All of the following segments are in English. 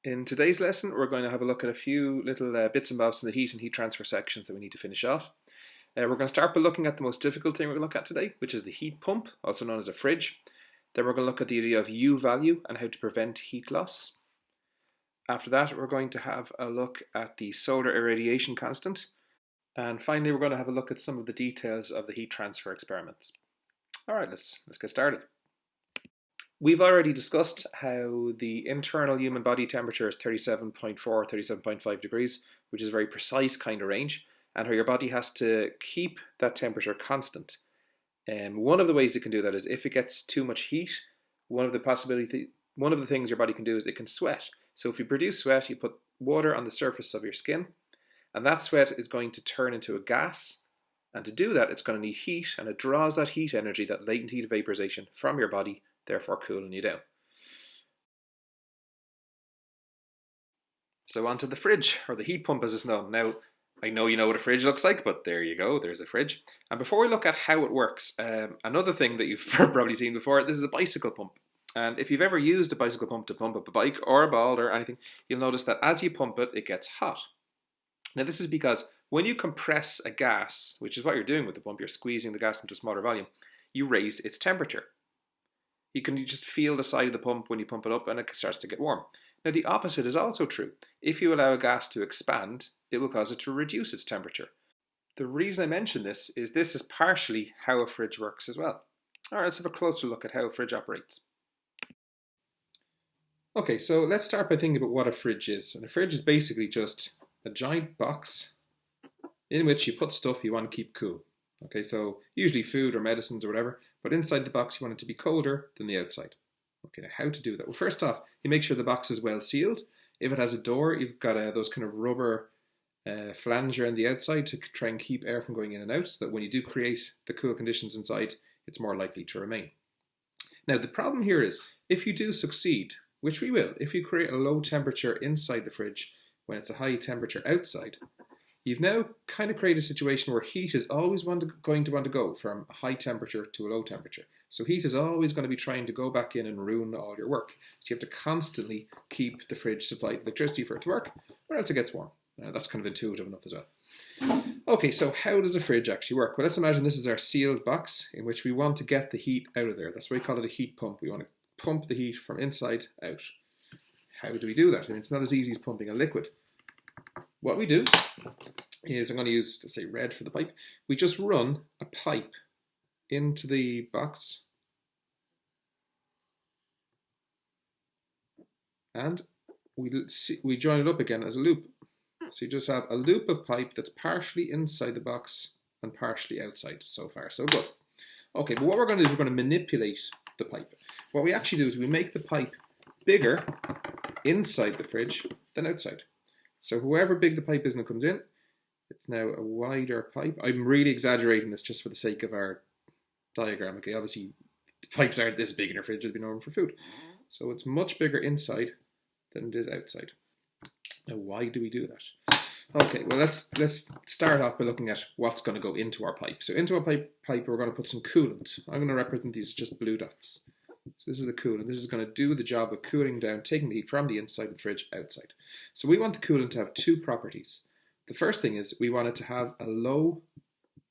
In today's lesson, we're going to have a look at a few little bits and bobs in the heat and heat transfer sections that we need to finish off. We're going to start by looking at the most difficult thing we're going to look at today, which is the heat pump, also known as a fridge. Then we're going to look at the idea of U value and how to prevent heat loss. After that, we're going to have a look at the solar irradiation constant. And finally, we're going to have a look at some of the details of the heat transfer experiments. All right, let's get started. We've already discussed how the internal human body temperature is 37.4, 37.5 degrees, which is a very precise kind of range, and how your body has to keep that temperature constant. One of the ways it can do that is if it gets too much heat, one of the things your body can do is it can sweat. So if you produce sweat, you put water on the surface of your skin, and that sweat is going to turn into a gas. And to do that, it's going to need heat, and it draws that heat energy, that latent heat vaporization, from your body, therefore cooling you down. So onto the fridge, or the heat pump as it's known. Now, I know you know what a fridge looks like, but there you go, there's a fridge. And before we look at how it works, another thing that you've probably seen before, this is a bicycle pump. And if you've ever used a bicycle pump to pump up a bike or a ball or anything, you'll notice that as you pump it, it gets hot. Now this is because when you compress a gas, which is what you're doing with the pump, you're squeezing the gas into a smaller volume, you raise its temperature. You can just feel the side of the pump when you pump it up and it starts to get warm. Now the opposite is also true. If you allow a gas to expand, it will cause it to reduce its temperature. The reason I mention this is partially how a fridge works as well. Alright, let's have a closer look at how a fridge operates. Okay, so let's start by thinking about what a fridge is. And a fridge is basically just a giant box in which you put stuff you want to keep cool. Okay, so usually food or medicines or whatever, but inside the box you want it to be colder than the outside. Okay, now how to do that? Well, first off, you make sure the box is well sealed. If it has a door, you've got those kind of rubber flanger on the outside to try and keep air from going in and out, so that when you do create the cool conditions inside, it's more likely to remain. Now, the problem here is, if you do succeed, which we will, if you create a low temperature inside the fridge when it's a high temperature outside, you've now kind of created a situation where heat is always going to want to go from a high temperature to a low temperature. So heat is always going to be trying to go back in and ruin all your work. So you have to constantly keep the fridge supplied with electricity for it to work, or else it gets warm. That's kind of intuitive enough as well. Okay, so how does a fridge actually work? Well, let's imagine this is our sealed box in which we want to get the heat out of there. That's why we call it a heat pump. We want to pump the heat from inside out. How do we do that? And it's not as easy as pumping a liquid. What we do is, I'm going to use, let's say, red for the pipe. We just run a pipe into the box and we join it up again as a loop. So you just have a loop of pipe that's partially inside the box and partially outside. So far, so good. Okay, but what we're going to do is we're going to manipulate the pipe. What we actually do is we make the pipe bigger inside the fridge than outside. So however big the pipe is when it comes in, it's now a wider pipe. I'm really exaggerating this just for the sake of our diagram. Okay, obviously the pipes aren't this big in our fridge, it'd be normal for food. So it's much bigger inside than it is outside. Now why do we do that? Okay, well let's start off by looking at what's going to go into our pipe. So into our pipe we're going to put some coolant. I'm going to represent these as just blue dots. So this is the coolant. This is going to do the job of cooling down, taking the heat from the inside of the fridge outside. So we want the coolant to have two properties. The first thing is we want it to have a low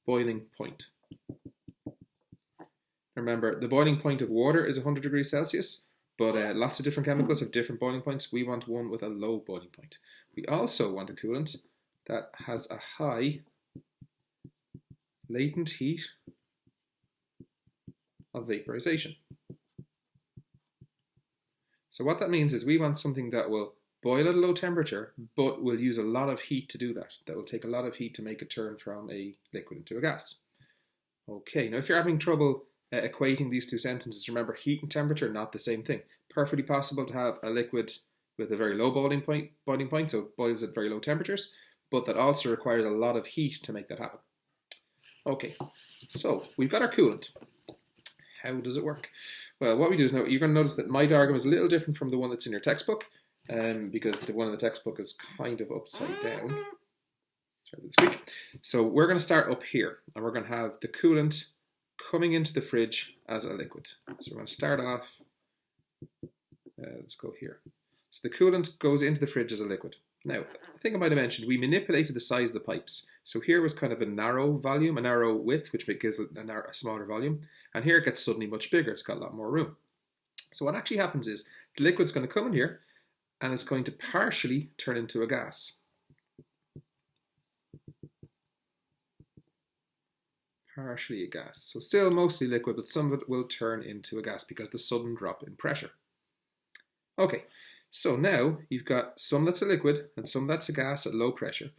boiling point. Remember, the boiling point of water is 100 degrees Celsius, but lots of different chemicals have different boiling points. We want one with a low boiling point. We also want a coolant that has a high latent heat of vaporization. So what that means is we want something that will boil at a low temperature, but will use a lot of heat to do that. That will take a lot of heat to make it turn from a liquid into a gas. Okay, now if you're having trouble equating these two sentences, remember heat and temperature are not the same thing. Perfectly possible to have a liquid with a very low boiling point, so it boils at very low temperatures, but that also requires a lot of heat to make that happen. Okay, so we've got our coolant. How does it work? Well, what we do is now you're going to notice that my diagram is a little different from the one that's in your textbook, because the one in the textbook is kind of upside down. Sorry, let's squeak. So we're going to start up here, and we're going to have the coolant coming into the fridge as a liquid. So we're going to start off, let's go here. So the coolant goes into the fridge as a liquid. Now, I think I might have mentioned we manipulated the size of the pipes. So here was kind of a narrow volume, a narrow width, which gives a smaller volume. And here it gets suddenly much bigger. It's got a lot more room. So what actually happens is the liquid's going to come in here and it's going to partially turn into a gas. Partially a gas. So still mostly liquid, but some of it will turn into a gas because of the sudden drop in pressure. Okay, so now you've got some that's a liquid and some that's a gas at low pressure.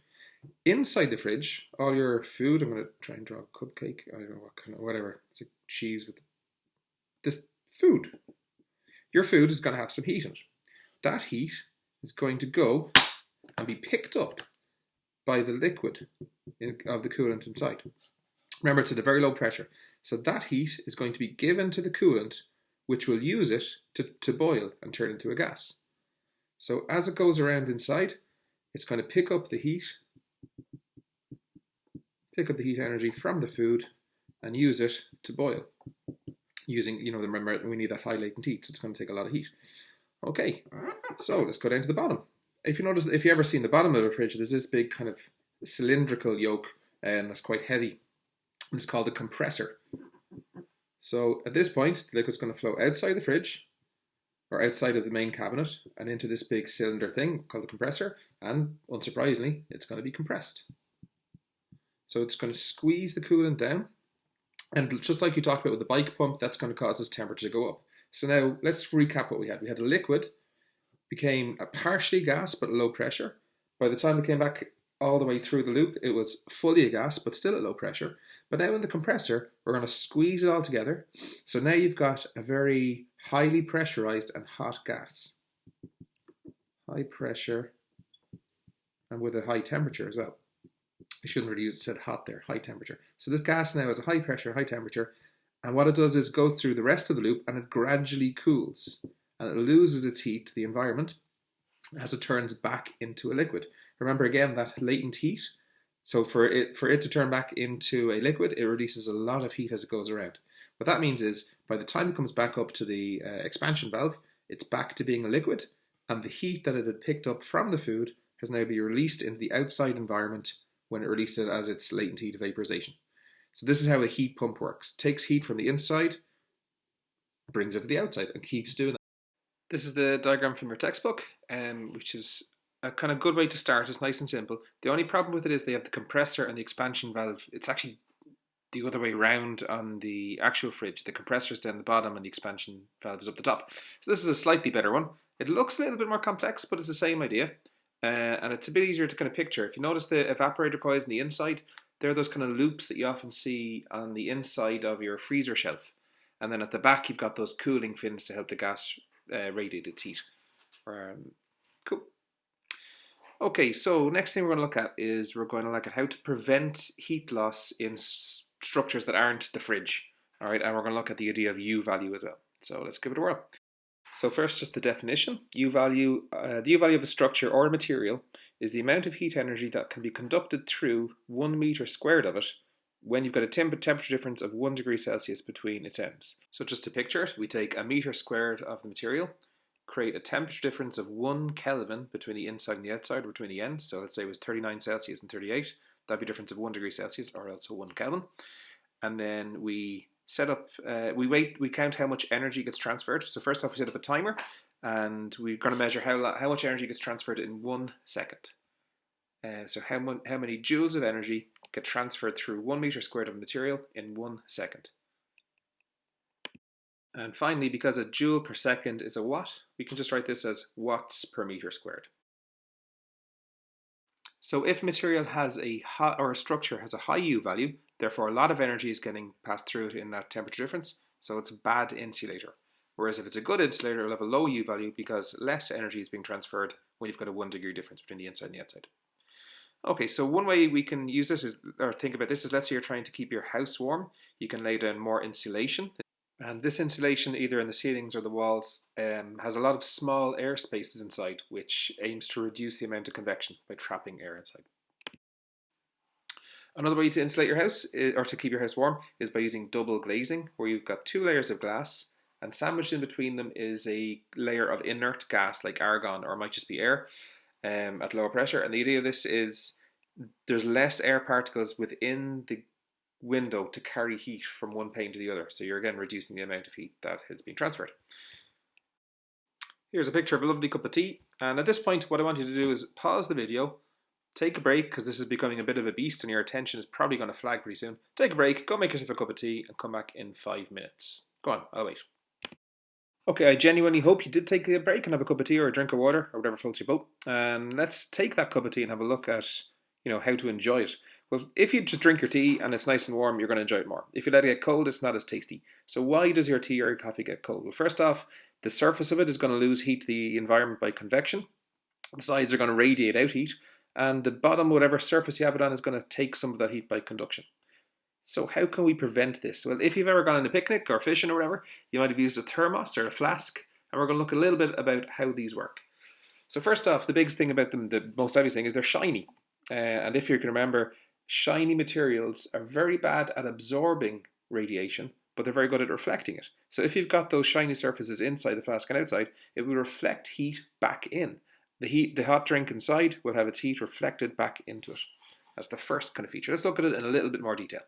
Inside the fridge, all your food, I'm going to try and draw a cupcake, I don't know what kind of, whatever, it's a cheese with this food. Your food is going to have some heat in it. That heat is going to go and be picked up by the liquid of the coolant inside. Remember, it's at a very low pressure. So that heat is going to be given to the coolant, which will use it to boil and turn into a gas. So as it goes around inside, it's going to pick up the heat energy from the food and use it to boil. Using, remember, we need that high latent heat, so it's going to take a lot of heat. Okay, so let's go down to the bottom. If you notice, if you ever seen the bottom of a fridge, there's this big kind of cylindrical yoke, and that's quite heavy. It's called a compressor. So at this point, the liquid's going to flow outside the fridge or outside of the main cabinet and into this big cylinder thing called the compressor, and unsurprisingly, it's going to be compressed. So it's going to squeeze the coolant down, and just like you talked about with the bike pump, that's going to cause this temperature to go up. So now let's recap what we had. We had a liquid, became a partially gas but low pressure. By the time it came back all the way through the loop, it was fully a gas but still at low pressure. But now in the compressor, we're going to squeeze it all together. So now you've got a very highly pressurized and hot gas. High pressure and with a high temperature as well. I shouldn't really use said hot there, high temperature. So this gas now is a high pressure, high temperature, and what it does is go through the rest of the loop and it gradually cools and it loses its heat to the environment as it turns back into a liquid. Remember again that latent heat. So for it to turn back into a liquid, it releases a lot of heat as it goes around. What that means is by the time it comes back up to the expansion valve, it's back to being a liquid, and the heat that it had picked up from the food has now been released into the outside environment when it released it as its latent heat of vaporization. So this is how a heat pump works. It takes heat from the inside, brings it to the outside, and keeps doing that. This is the diagram from your textbook, which is a kind of good way to start. It's nice and simple. The only problem with it is they have the compressor and the expansion valve. It's actually the other way around on the actual fridge. The compressor is down the bottom and the expansion valve is up the top. So this is a slightly better one. It looks a little bit more complex, but it's the same idea. And it's a bit easier to kind of picture. If you notice the evaporator coils on the inside, they're those kind of loops that you often see on the inside of your freezer shelf. And then at the back, you've got those cooling fins to help the gas radiate its heat. Cool. Okay, so next thing we're going to look at is we're going to look at how to prevent heat loss in structures that aren't the fridge. All right, and we're going to look at the idea of U value as well. So let's give it a whirl. So first, just the definition. U value, the U value of a structure or a material is the amount of heat energy that can be conducted through 1 meter squared of it when you've got a temperature difference of 1 degree Celsius between its ends. So just to picture it, we take a meter squared of the material, create a temperature difference of 1 Kelvin between the inside and the outside, or between the ends. So let's say it was 39 Celsius and 38. That'd be a difference of 1 degree Celsius, or also 1 Kelvin. And then we set up, we count how much energy gets transferred. So first off, we set up a timer, and we're going to measure how much energy gets transferred in 1 second. So how many joules of energy get transferred through 1 meter squared of material in 1 second. And finally, because a joule per second is a watt, we can just write this as watts per meter squared. So if a material has a structure has a high U value, therefore a lot of energy is getting passed through it in that temperature difference, so it's a bad insulator. Whereas if it's a good insulator, it'll have a low U value because less energy is being transferred when you've got a 1 degree difference between the inside and the outside. Okay, so one way we can use this is, or think about this is, let's say you're trying to keep your house warm. You can lay down more insulation. And this insulation, either in the ceilings or the walls, has a lot of small air spaces inside, which aims to reduce the amount of convection by trapping air inside. Another way to insulate your house, or to keep your house warm, is by using double glazing, where you've got 2 layers of glass, and sandwiched in between them is a layer of inert gas like argon, or it might just be air, at lower pressure. And the idea of this is there's less air particles within the window to carry heat from one pane to the other. So you're again reducing the amount of heat that has been transferred. Here's a picture of a lovely cup of tea. And at this point, what I want you to do is pause the video, take a break, because this is becoming a bit of a beast and your attention is probably going to flag pretty soon. Take a break, go make yourself a cup of tea, and come back in 5 minutes. Go on, I'll wait. Okay, I genuinely hope you did take a break and have a cup of tea or a drink of water or whatever floats your boat. And let's take that cup of tea and have a look at, how to enjoy it. Well, if you just drink your tea and it's nice and warm, you're going to enjoy it more. If you let it get cold, it's not as tasty. So why does your tea or your coffee get cold? Well, first off, the surface of it is going to lose heat to the environment by convection. The sides are going to radiate out heat, and the bottom, whatever surface you have it on, is going to take some of that heat by conduction. So how can we prevent this? Well, if you've ever gone on a picnic or fishing or whatever, you might have used a thermos or a flask, and we're going to look a little bit about how these work. So first off, the biggest thing about them, the most obvious thing, is they're shiny. And if you can remember, shiny materials are very bad at absorbing radiation, but they're very good at reflecting it. So if you've got those shiny surfaces inside the flask and outside, it will reflect heat back in. The hot drink inside will have its heat reflected back into it. That's the first kind of feature. Let's look at it in a little bit more detail.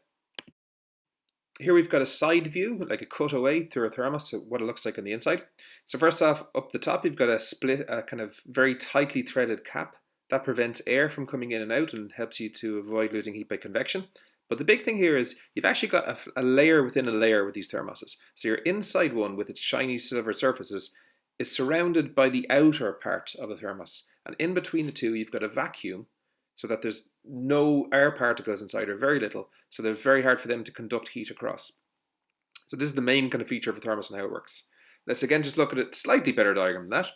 Here we've got a side view, like a cutaway through a thermos, so what it looks like on the inside. So first off, up the top, you've got a kind of very tightly threaded cap that prevents air from coming in and out and helps you to avoid losing heat by convection. But the big thing here is you've actually got a layer within a layer with these thermoses. So your inside one with its shiny silver surfaces is surrounded by the outer part of a thermos. And in between the two, you've got a vacuum so that there's no air particles inside, or very little, so they're very hard for them to conduct heat across. So this is the main kind of feature of a thermos and how it works. Let's again just look at a slightly better diagram than that.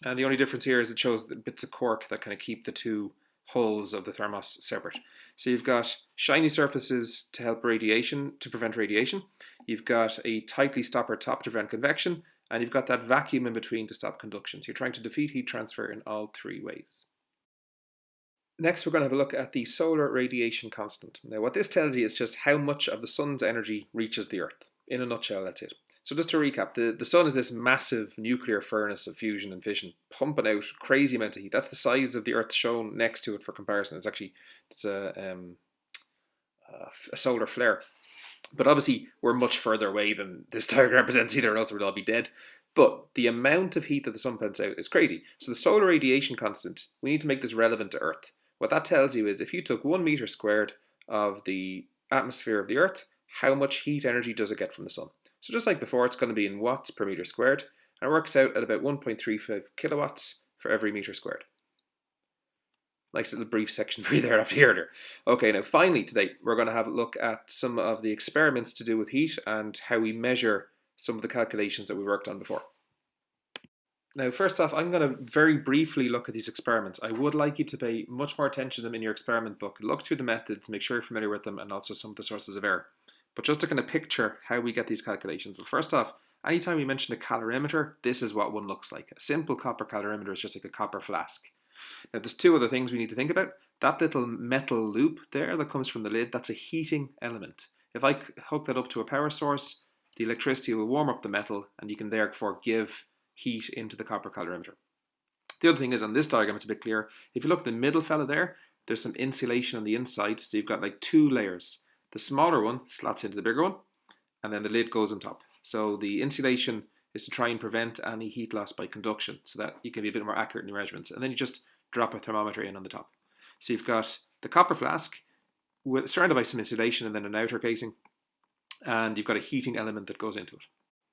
And the only difference here is it shows the bits of cork that kind of keep the two hulls of the thermos separate. So you've got shiny surfaces to help radiation, to prevent radiation. You've got a tightly stoppered top to prevent convection, and you've got that vacuum in between to stop conduction. So you're trying to defeat heat transfer in all three ways. Next, we're going to have a look at the solar radiation constant. Now, what this tells you is just how much of the sun's energy reaches the Earth. In a nutshell, that's it. So just to recap, the sun is this massive nuclear furnace of fusion and fission, pumping out crazy amounts of heat. That's the size of the Earth shown next to it for comparison. It's a solar flare. But obviously, we're much further away than this diagram represents either, or else we'd all be dead. But the amount of heat that the sun puts out is crazy. So the solar radiation constant, we need to make this relevant to Earth. What that tells you is if you took 1 meter squared of the atmosphere of the Earth, how much heat energy does it get from the sun? So just like before, it's going to be in watts per meter squared, and it works out at about 1.35 kilowatts for every meter squared. Nice little brief section for you there after earlier. Okay, now finally today, we're going to have a look at some of the experiments to do with heat and how we measure some of the calculations that we worked on before. Now, first off, I'm going to very briefly look at these experiments. I would like you to pay much more attention to them in your experiment book. Look through the methods, make sure you're familiar with them, and also some of the sources of error. But just to kind of picture how we get these calculations. Well, first off, anytime we mention a calorimeter, this is what one looks like. A simple copper calorimeter is just like a copper flask. Now, there's two other things we need to think about. That little metal loop there that comes from the lid, that's a heating element. If I hook that up to a power source, the electricity will warm up the metal, and you can therefore give heat into the copper calorimeter. The other thing is, on this diagram, it's a bit clearer. If you look at the middle fella there, there's some insulation on the inside, so you've got like two layers. The smaller one slots into the bigger one, and then the lid goes on top. So the insulation is to try and prevent any heat loss by conduction, so that you can be a bit more accurate in your measurements. And then you just drop a thermometer in on the top. So you've got the copper flask surrounded by some insulation and then an outer casing, and you've got a heating element that goes into it.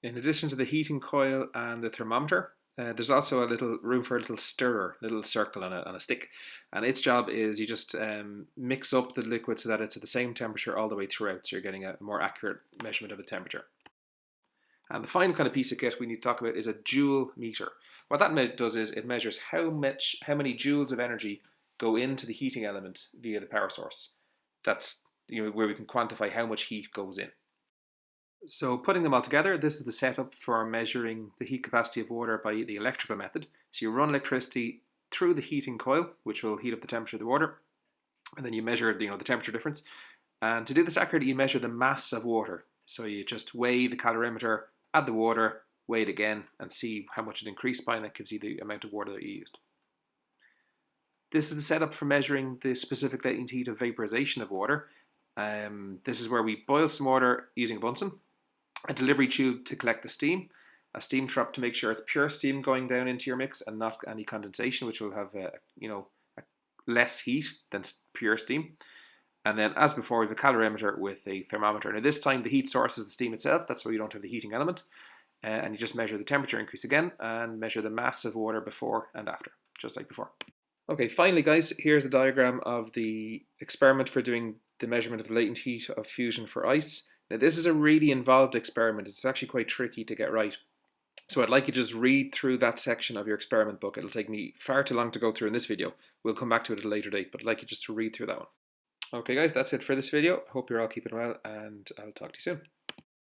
In addition to the heating coil and the thermometer, there's also a little room for a little stirrer, little circle on a stick. And its job is you just mix up the liquid so that it's at the same temperature all the way throughout, so you're getting a more accurate measurement of the temperature. And the final kind of piece of kit we need to talk about is a joule meter. What that does is it measures how many joules of energy go into the heating element via the power source. That's where we can quantify how much heat goes in. So putting them all together, this is the setup for measuring the heat capacity of water by the electrical method. So you run electricity through the heating coil, which will heat up the temperature of the water, and then you measure the temperature difference. And to do this accurately, you measure the mass of water. So you just weigh the calorimeter add the water, weigh it again, and see how much it increased by, and that gives you the amount of water that you used. This is the setup for measuring the specific latent heat of vaporization of water. This is where we boil some water using a Bunsen, a delivery tube to collect the steam, a steam trap to make sure it's pure steam going down into your mix and not any condensation, which will have less heat than pure steam. And then, as before, we have a calorimeter with a thermometer. Now, this time the heat source is the steam itself. That's why you don't have the heating element. And you just measure the temperature increase again and measure the mass of water before and after, just like before. Okay, finally, guys, here's a diagram of the experiment for doing the measurement of latent heat of fusion for ice. Now, this is a really involved experiment. It's actually quite tricky to get right. So I'd like you to just read through that section of your experiment book. It'll take me far too long to go through in this video. We'll come back to it at a later date, but I'd like you just to read through that one. Okay, guys, that's it for this video. Hope you're all keeping well, and I'll talk to you soon.